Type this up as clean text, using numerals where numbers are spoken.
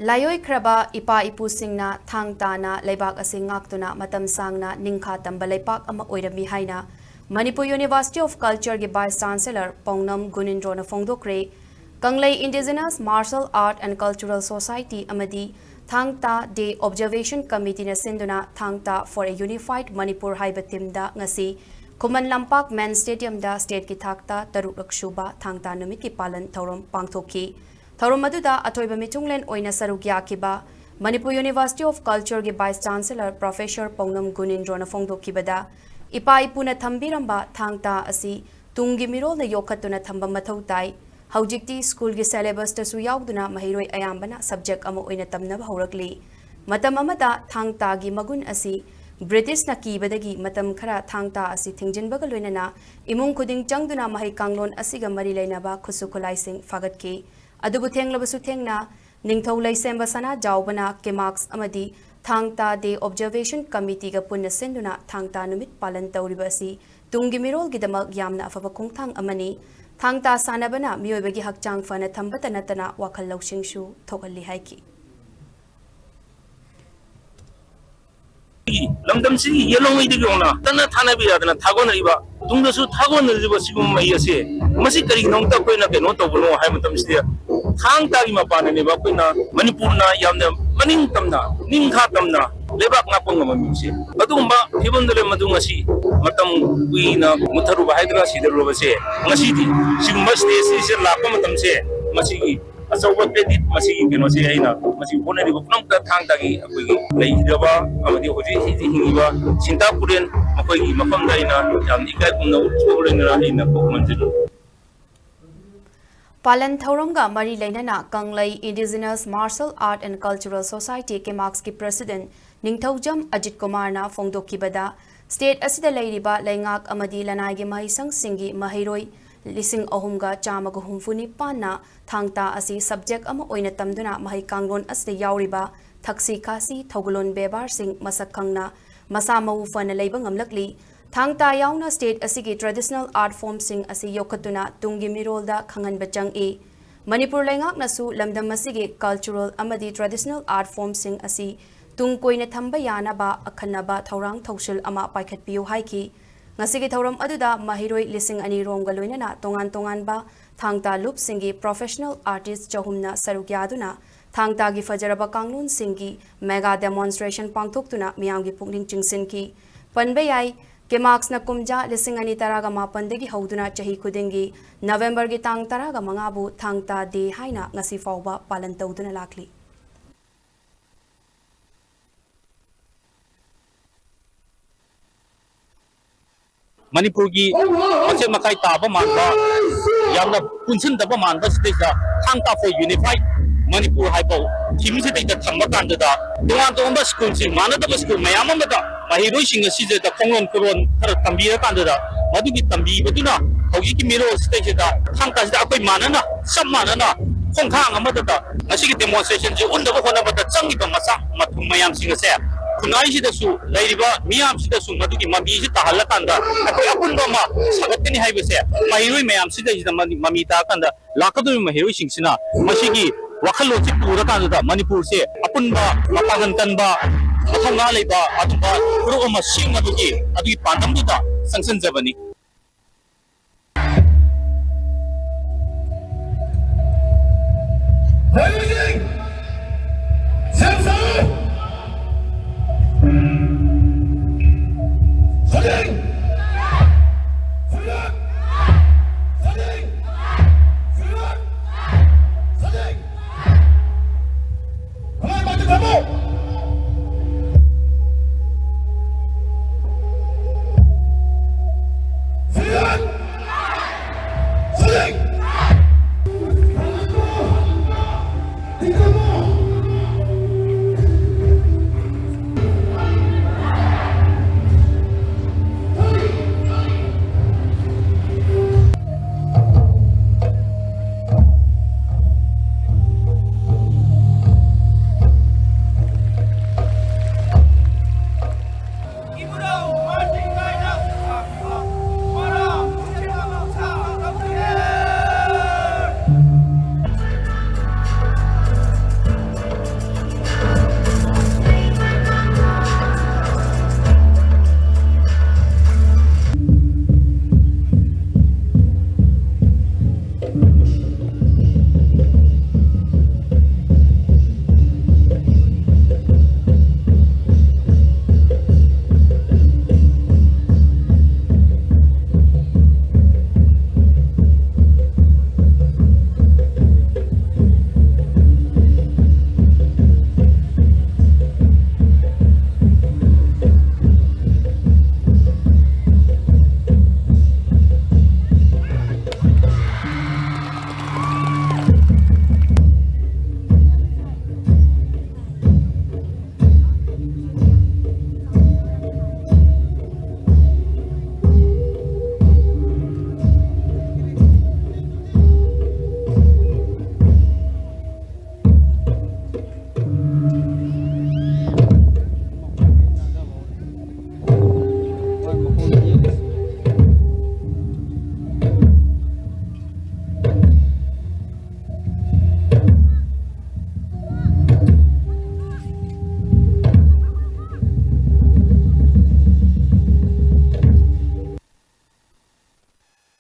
Layoi kraba ipa ipu singna Thang-Ta na leibak asing ngaktuna matam sangna ningkha tamba leipak ama oirami haina Manipur University of Culture gi Vice Chancellor Pongnam Gunindro na Pangthokhre Kanglei Indigenous Martial Art and Cultural Society amadi Thang-Ta Day Observation Committee na sinduna Thang-Ta for a Unified Manipur haiba timda ngasi Khuman Lampak Main Stadium da state ki thakta Rak Suba Thang-Ta Numit ki Pallan Thouram Pangthokhre Thouram maduda atoiba mitunglen oina saruk yakiba Manipur University of Culture gi Vice Chancellor Professor Pongnam Gunindro na Pangthokhibada ipa ipuna thambiramba Thang-Ta asi tungi mirol na yokhatuna thamba mathau tai Haujikti school gi syllabus ta su yauduna mahiroi ayambana subject ama oina tamnaba haurakli matam amata Thang-Ta gi magun asi British na kibadagi matam khara Thang-Ta asi thingjinbaga loinana imung khuding changduna mahai kanglon asiga mari leinaba khusukulai sing fagatki adubu thenglabasu thengna ningthau laisemba sana jawbana kemarks amadi Thang-Ta Day Observation Committee ga punna senduna Thang-Ta Numit Pallan Thouram asi tungi mirol gi damak yamna afaba khongthang amani Thang-Ta sanabana miyoibagi hakchang fana thambata natana wakhal lausingshu thokalli haiki lamdam si yelong idi gyona tana thana bi yadana thagon riba tungda su thagon riba sigum mai ase masi kari nong ta koina ke no to bono hai matam sia Thang-Ta gi mapane ne ba koina Manipur na yamna maning tamna ningkha tamna lebak na pong ma mi se adumba thibondale madu ngasi matam kuina mutharu ba haidra sidaro ba se ngasi di sigum stage se la pa matam se masi gi asawa credit masi keno se aina masi bonari ko pram ka Thang-Ta gi akoi gi lei daba amadi hoji hi hingiba sinta puren makoi gi mafam daina yam ikai kumna utorena aina ko manjiru Pallan Thouram ga mari leinana Kanglei Indigenous Martial Art and Cultural Society ke marks ki president Ningthaujam Ajit Kumar na Pangthokhibada state asida leiriba leingak amadi lanai gi mahisang singi mahiroi lising ahumga chamaga humfuni panna Thang-Ta asi subject ama oina tamduna mahi kanglon asde yauriba thaksi khasi thogulon bebar sing masak khangna masa mau fana leiba ngamlakli Thang-Ta yauna state asigi traditional art form sing asi yokhatuna tungi mirolda khangan bachang e Manipur lengak nasu lamdam asigi cultural amadi traditional art form sing asi tung koina thamba yana ba akhanaba thorang thausil ama paikhat piu haiki ngasigi thoram aduda mahiroi lising ani rom galoina tongan tongan ba Thang-Ta loop singi professional artist chahumna sarukyaduna Thang-Ta gi fajaraba kanglun singi mega demonstration pangthoktuna miyamgi pukning chingsinki panbayai kemarks na kumja lising ani taraga mapandagi hauduna chahi khudingi November gi tang taraga mangabu Thang-Ta Day haina ngasi fawba palan tawduna lakli Manipur gi mache makai taba manba yamna punsin daba manba stage da Thang-Ta for Unified Manipur haiba team se da thamba kanda da dongan dongan school sing mana da school mayam ma da mahiroi sing si je da khongon koron thar tambi ra kanda da madu gi tambi baduna hoji ki miro stage da Thang-Ta da akoi manana sam manana khongkhang ama da ngasi gi demonstration je unda ko hona ba da changi ba masa mathum mayam sing se kunai si da su lairiba miyam si da su madu gi mabi si tahalla kanda akoi apun ba ma sagatni haiba se mahiroi mayam si da mami ta kanda lakadu mahiroi sing sina masi gi wakhalo chi pura kan da Manipur se apun ba mapangan kan ba mathanga leiba atuba pro ma sing adugi pandam da sanction jabani Come on!